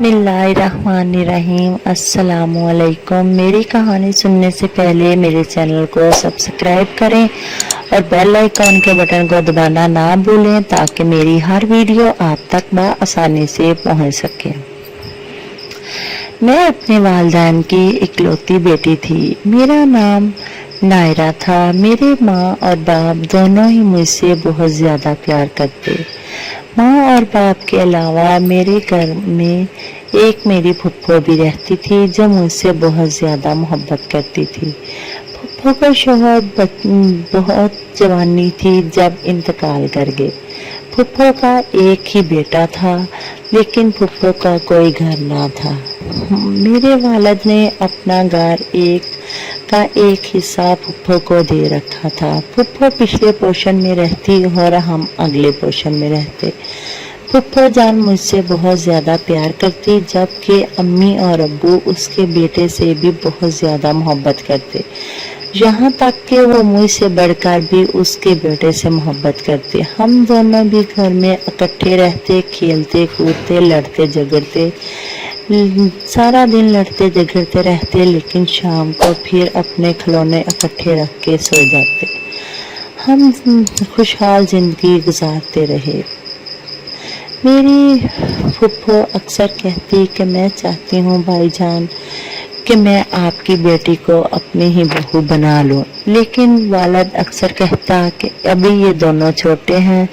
बिस्मिल्लाहिर्रहमानिर्रहीम। अस्सलामु अलैकुम। मेरी कहानी सुनने से पहले मेरे चैनल को सब्सक्राइब करें और बेल आइकॉन के बटन को दबाना ना भूलें ताकि मेरी हर वीडियो आप तक आसानी से पहुंच सके। मैं अपने वालिदैन की इकलौती बेटी थी। मेरा नाम नायरा था। मेरे माँ और बाप दोनों ही मुझसे बहुत ज़्यादा प्यार करते। माँ और बाप के अलावा मेरे घर में एक मेरी फुप्पो भी रहती थी जो मुझसे बहुत ज़्यादा मोहब्बत करती थी। फुप्पो का शौहर बहुत जवानी थी जब इंतकाल कर गए। फुप्पो का एक ही बेटा था लेकिन फुप्पो का कोई घर ना था। मेरे वालिद ने अपना घर का एक हिस्सा फुप्पो को दे रखा था। फुप्पो पिछले पोर्शन में रहती और हम अगले पोर्शन में रहते। फुप्पो जान मुझसे बहुत ज़्यादा प्यार करती जबकि अम्मी और अब्बू उसके बेटे से भी बहुत ज़्यादा मोहब्बत करते। यहाँ तक कि वो मुझसे बढ़कर भी उसके बेटे से मोहब्बत करते। हम दोनों भी घर में इकट्ठे रहते, खेलते कूदते, लड़ते झगड़ते, सारा दिन लड़ते झगड़ते रहते, लेकिन शाम को फिर अपने खिलौने इकट्ठे रख के सो जाते। हम खुशहाल जिंदगी गुजारते रहे। मेरी फुप्पो अक्सर कहती कि मैं चाहती हूँ भाईजान कि मैं आपकी बेटी को अपनी ही बहू बना लूं, लेकिन वालिद अक्सर कहता कि अभी ये दोनों छोटे हैं,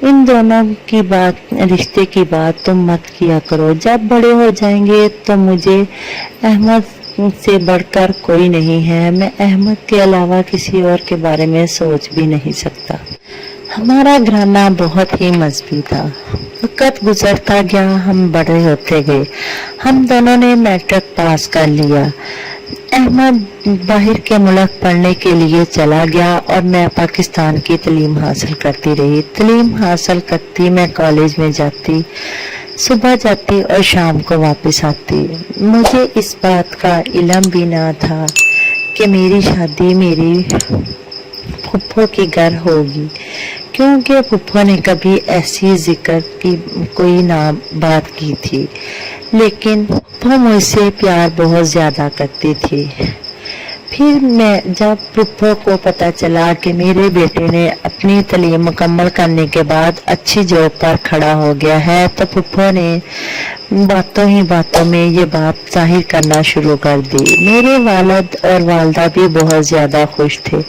इन दोनों की बात, रिश्ते की बात तुम मत किया करो। जब बड़े हो जाएंगे तो मुझे अहमद से बढ़कर कोई नहीं है। मैं अहमद के अलावा किसी और के बारे में सोच भी नहीं सकता। हमारा घराना बहुत ही मजबूत था। वक्त गुजरता गया, हम बड़े होते गए। हम दोनों ने मैट्रिक पास कर लिया। अहमद बाहर के मुल्क पढ़ने के लिए चला गया और मैं पाकिस्तान की तालीम हासिल करती रही। तालीम हासिल करती, मैं कॉलेज में जाती, सुबह जाती और शाम को वापस आती। मुझे इस बात का इल्म भी ना था कि मेरी शादी मेरी फुप्पो के घर होगी, क्योंकि फुप्पो ने कभी ऐसी जिक्र की कोई ना बात की थी। लेकिन फुप्पो मुझसे प्यार बहुत ज़्यादा करती थी। फिर जब फुप्पो को पता चला कि मेरे बेटे ने अपनी तालीम मुकम्मल करने के बाद अच्छी जॉब पर खड़ा हो गया है, तो फुप्पो ने बातों ही बातों में ये बात जाहिर करना शुरू कर दी। मेरे वालिद और वालदा भी बहुत ज़्यादा खुश थे,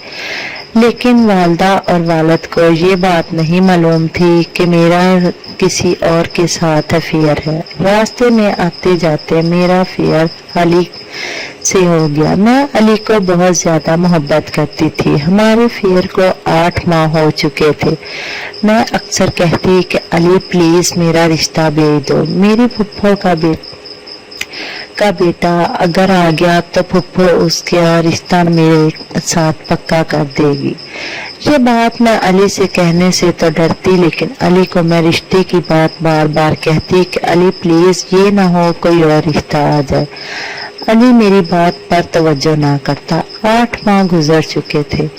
लेकिन वालदा और वालिद को ये बात नहीं मालूम थी कि मेरा किसी और के साथ अफेयर है। रास्ते में आते जाते मेरा अफेयर अली से हो गया। मैं अली को बहुत ज्यादा मोहब्बत करती थी। हमारे अफेयर को 8 माह हो चुके थे। मैं अक्सर कहती कि अली प्लीज मेरा रिश्ता भेज दो। मेरी फुप्पो का बेटा अगर आ गया तो फुप्पो उसका रिश्ता मेरे साथ पक्का कर देगी। ये बात मैं अली से कहने से तो डरती, लेकिन अली को मैं रिश्ते की बात बार बार कहती कि अली प्लीज ये ना हो कोई और रिश्ता आ जाए। अली मेरी बात पर तवज्जो ना करता। 8 माह गुजर चुके थे।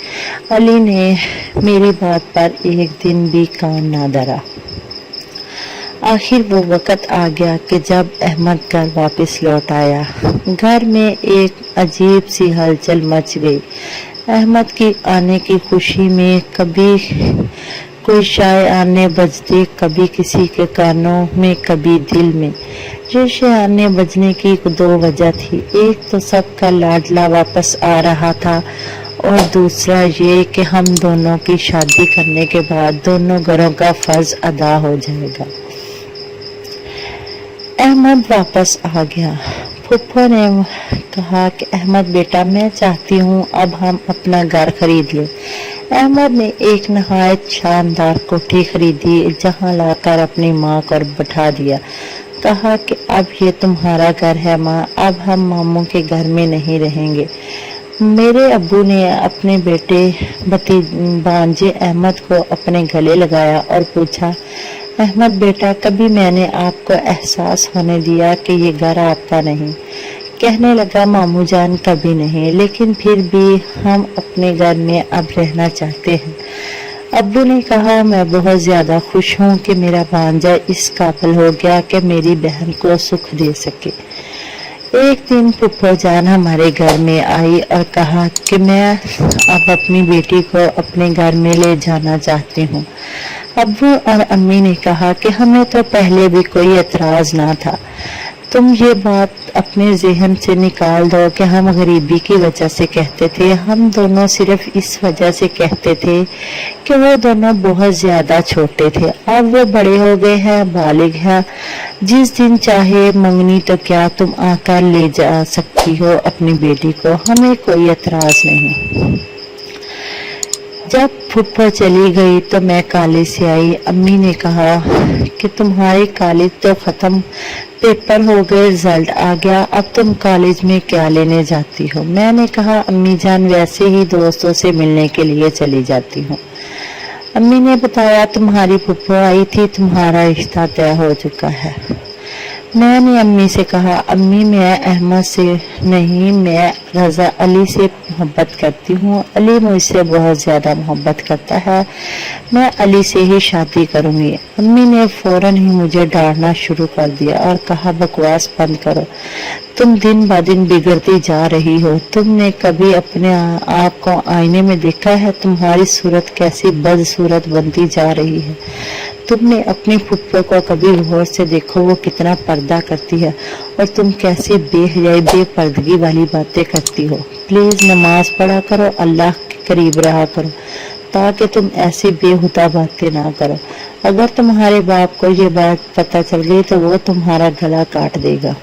अली ने मेरी बात पर एक दिन भी कान ना धरा। आखिर वो वक़्त आ गया कि जब अहमद घर वापस लौट आया। घर में एक अजीब सी हलचल मच गई। अहमद की आने की खुशी में कभी कोई शायआने बजते, कभी किसी के कानों में, कभी दिल में। ये शायआने बजने की 2 वजह थी। एक तो सबका लाडला वापस आ रहा था और दूसरा ये कि हम दोनों की शादी करने के बाद दोनों घरों का फर्ज अदा हो जाएगा। अहमद वापस आ गया। फुप्पो ने कहा कि अहमद बेटा, मैं चाहती हूँ अब हम अपना घर खरीद लें। अहमद ने एक नहायत शानदार कोठी खरीदी, जहाँ लाकर अपनी माँ को बैठा दिया। कहा कि अब ये तुम्हारा घर है माँ, अब हम मामू के घर में नहीं रहेंगे। मेरे अब्बू ने अपने बेटे भांजे अहमद को अपने गले लगाया और पूछा, अहमद बेटा, कभी मैंने आपको एहसास होने दिया कि ये घर आपका नहीं? कहने लगा, मामू जान कभी नहीं, लेकिन फिर भी हम अपने घर में अब रहना चाहते हैं। अब्बू ने कहा, मैं बहुत ज्यादा खुश हूँ कि मेरा भांजा इस काबिल हो गया कि मेरी बहन को सुख दे सके। एक दिन फूफा जान हमारे घर में आई और कहा कि मैं अब अपनी बेटी को अपने घर में ले जाना चाहती हूँ। अब्बू और अम्मी ने कहा कि हमें तो पहले भी कोई एतराज ना था, तुम ये बात अपने जहन से निकाल दो कि हम गरीबी की वजह से कहते थे। हम दोनों सिर्फ इस वजह से कहते थे कि वो दोनों बहुत ज्यादा छोटे थे। अब वो बड़े हो गए हैं, बालिग हैं, जिस दिन चाहे मंगनी तो क्या तुम आकर ले जा सकती हो अपनी बेटी को, हमें कोई एतराज नहीं। जब फूफा चली गई तो मैं कॉलेज से आई। अम्मी ने कहा कि तुम्हारी कॉलेज तो खत्म, पेपर हो गए, रिजल्ट आ गया, अब तुम कॉलेज में क्या लेने जाती हो? मैंने कहा, अम्मी जान वैसे ही दोस्तों से मिलने के लिए चली जाती हूँ। अम्मी ने बताया, तुम्हारी फूफा आई थी, तुम्हारा रिश्ता तय हो चुका है। मैंने अम्मी से कहा, अम्मी मैं अहमद से नहीं, मैं रजा अली से मोहब्बत करती हूँ। अली मुझसे बहुत ज्यादा मोहब्बत करता है, मैं अली से ही शादी करूंगी। अम्मी ने फौरन ही मुझे डांटना शुरू कर दिया और कहा, बकवास बंद करो, तुम दिन ब दिन बिगड़ती जा रही हो। तुमने कभी अपने आप को आईने में देखा है? तुम्हारी सूरत कैसी बदसूरत बनती जा रही है। तुमने अपनी फुफ्फो को कभी गौर से देखो, वो कितना पर्दा करती है और तुम कैसे बेहयाई बेपर्दगी वाली बातें करती हो। प्लीज नमाज पढ़ा करो, अल्लाह के करीब रहा करो ताकि तुम ऐसी बेहुदा बातें ना करो। अगर तुम्हारे बाप को ये बात पता चल गई तो वो तुम्हारा गला काट देगा।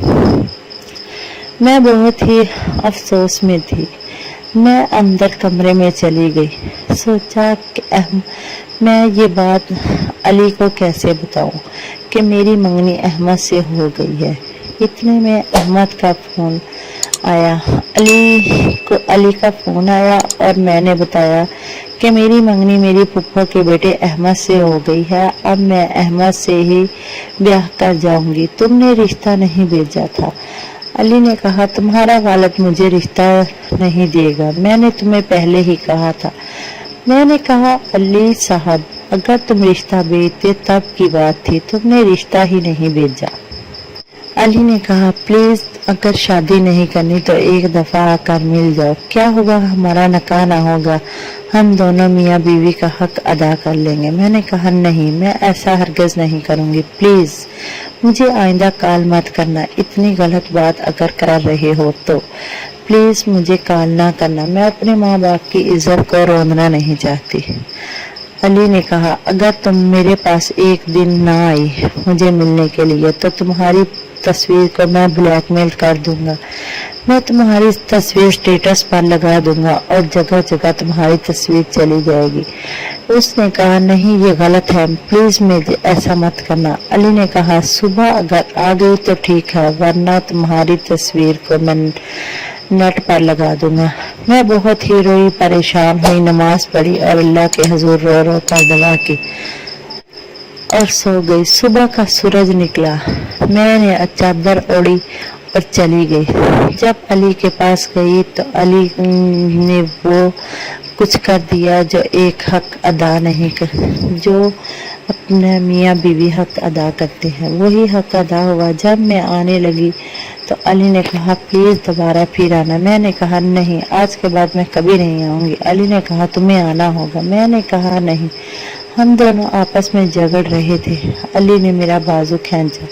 मैं बहुत ही अफसोस में थी। मैं अंदर कमरे में चली गई, सोचा कि मैं ये बात अली को कैसे बताऊं कि मेरी मंगनी अहमद से हो गई है। इतने में अहमद का फोन आया, अली का फोन आया और मैंने बताया कि मेरी मंगनी मेरी फूफा के बेटे अहमद से हो गई है, अब मैं अहमद से ही ब्याह कर जाऊंगी, तुमने रिश्ता नहीं भेजा था। अली ने कहा, तुम्हारा वालिद मुझे रिश्ता नहीं देगा, मैंने तुम्हें पहले ही कहा था। मैंने कहा, अली साहब अगर तुम रिश्ता भेजते तब की बात थी, तुमने रिश्ता ही नहीं भेजा। अली ने कहा, प्लीज अगर शादी नहीं करनी तो एक दफा आकर मिल जाओ, क्या होगा, हमारा निकाह ना होगा, हम दोनों मियाँ बीवी का हक अदा कर लेंगे। मैंने कहा, नहीं, मैं ऐसा हरगिज नहीं करूंगी, प्लीज मुझे आइंदा कॉल मत करना, इतनी गलत बात अगर कर रहे हो तो प्लीज मुझे कॉल ना करना, मैं अपने माँ बाप की इज्जत को रोंदना नहीं चाहती। अली ने कहा, अगर तुम मेरे पास एक दिन ना आई मुझे मिलने के लिए तो तुम्हारी तस्वीर को मैं ब्लैकमेल कर दूंगा, मैं तुम्हारी तस्वीर स्टेटस पर लगा दूंगा और जगह जगह तुम्हारी तस्वीर चली जाएगी। उसने कहा, नहीं ये गलत है, प्लीज मुझे ऐसा मत करना। अली ने कहा, सुबह अगर आ गई तो ठीक है, वरना तुम्हारी तस्वीर को मैं नेट पर लगा दूंगा। मैं बहुत ही रोई, परेशान हुई, नमाज पढ़ी और अल्लाह के हुजूर रो रो कर दुआ की और सो गई। सुबह का सूरज निकला, मैंने चादर ओढ़ी और चली गई। जब अली के पास गई तो अली ने वो कुछ कर दिया जो एक हक अदा नहीं कर, जो अपने मियाँ बीवी हक अदा करते हैं, वही हक अदा हुआ। जब मैं आने लगी तो अली ने कहा, प्लीज दोबारा फिर आना। मैंने कहा, नहीं, आज के बाद मैं कभी नहीं आऊंगी। अली ने कहा, तुम्हें आना होगा। मैंने कहा, नहीं। हम दोनों आपस में झगड़ रहे थे। अली ने मेरा बाजू खींचा।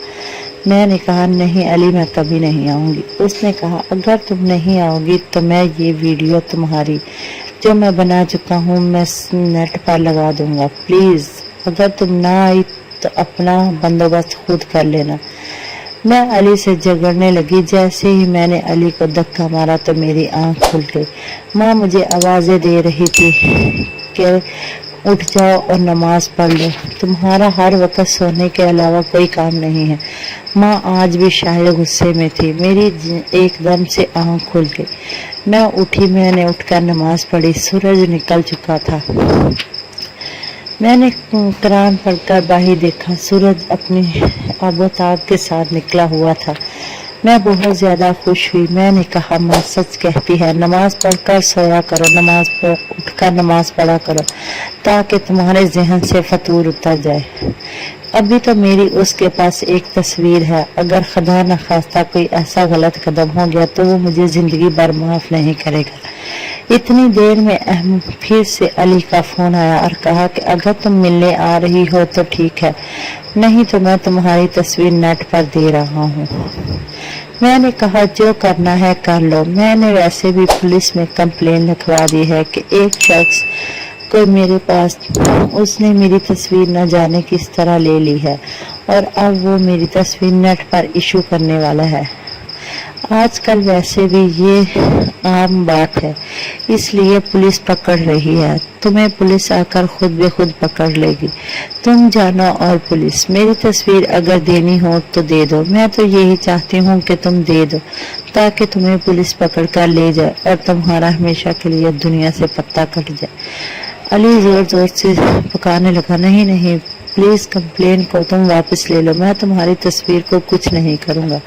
मैंने कहा, नहीं अली, मैं कभी नहीं आऊंगी। उसने कहा, अगर तुम नहीं आओगी तो मैं ये वीडियो तुम्हारी जो मैं बना चुका हूँ मैं नेट पर लगा दूंगा, प्लीज अगर तुम ना आई तो अपना बंदोबस्त खुद कर लेना। मैं अली से झगड़ने लगी। जैसे ही मैंने अली को धक्का मारा तो मेरी आंख खुल गई। माँ मुझे आवाजें दे रही थी कि उठ जाओ और नमाज पढ़ लो, तुम्हारा हर वक्त सोने के अलावा कोई काम नहीं है। माँ आज भी शायद गुस्से में थी। मेरी एकदम से आंख खुल गई। मैं उठी, मैंने उठकर नमाज पढ़ी। सूरज निकल चुका था। मैंने कुरान पढ़कर बाहर देखा, सूरज अपनी आबोताब के साथ निकला हुआ था। मैं बहुत ज्यादा खुश हुई। मैंने कहा माँ सच कहती है, नमाज पढ़कर सोया करो, उठकर नमाज पढ़ा करो ताकि तुम्हारे जहन से फतूर उतर जाए। अभी तो मेरी उसके पास एक तस्वीर है, अगर खुदा न खास्ता कोई ऐसा गलत कदम हो गया तो वो मुझे जिंदगी भर माफ नहीं करेगा। इतनी देर में फिर से अली का फोन आया और कहा कि अगर तुम मिलने आ रही हो तो ठीक है, नहीं तो मैं तुम्हारी तस्वीर नेट पर दे रहा हूँ। मैंने कहा जो करना है कर लो। मैंने वैसे भी पुलिस में कंप्लेन लिखवा दी है कि एक शख्स कोई मेरे पास, उसने मेरी तस्वीर न जाने किस तरह ले ली है और अब वो मेरी तस्वीर नेट पर इशू करने वाला है। आजकल वैसे भी ये आम बात है, इसलिए पुलिस पकड़ रही है। तुम्हें पुलिस आकर खुद ब खुद पकड़ लेगी। तुम जानो और पुलिस, मेरी तस्वीर अगर देनी हो तो दे दो। मैं तो यही चाहती हूँ कि तुम दे दो ताकि तुम्हें पुलिस पकड़ कर ले जाए और तुम्हारा हमेशा के लिए दुनिया से पत्ता कट जाए। अली जोर जोर से पुकारने लगा, नहीं नहीं, प्लीज कंप्लेन को तुम वापस ले लो, मैं तुम्हारी तस्वीर को कुछ नहीं करूंगा,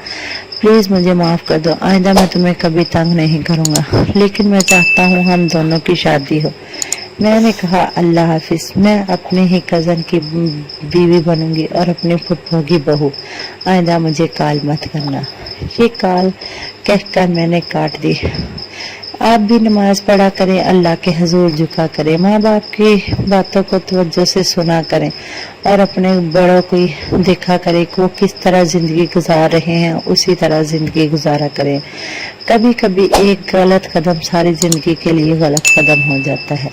प्लीज मुझे माफ कर दो, आइंदा मैं तुम्हें कभी तंग नहीं करूंगा, लेकिन मैं चाहता हूँ हम दोनों की शादी हो। मैंने कहा अल्लाह हाफिज, मैं अपने ही कजन की बीवी बनूंगी और अपने फुफ्फो की बहू, आइंदा मुझे कॉल मत करना। ये कॉल कहकर मैंने काट दी। आप भी नमाज पढ़ा करें, अल्लाह के हजूर झुका करें, माँ बाप की बातों को तवज्जो से सुना करें और अपने बड़ों को देखा करें कि वो किस तरह जिंदगी गुजार रहे हैं, उसी तरह जिंदगी गुजारा करें। कभी कभी एक गलत कदम सारी जिंदगी के लिए गलत कदम हो जाता है।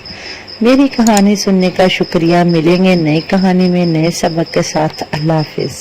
मेरी कहानी सुनने का शुक्रिया। मिलेंगे नई कहानी में नए सबक के साथ। अल्लाह हाफिज।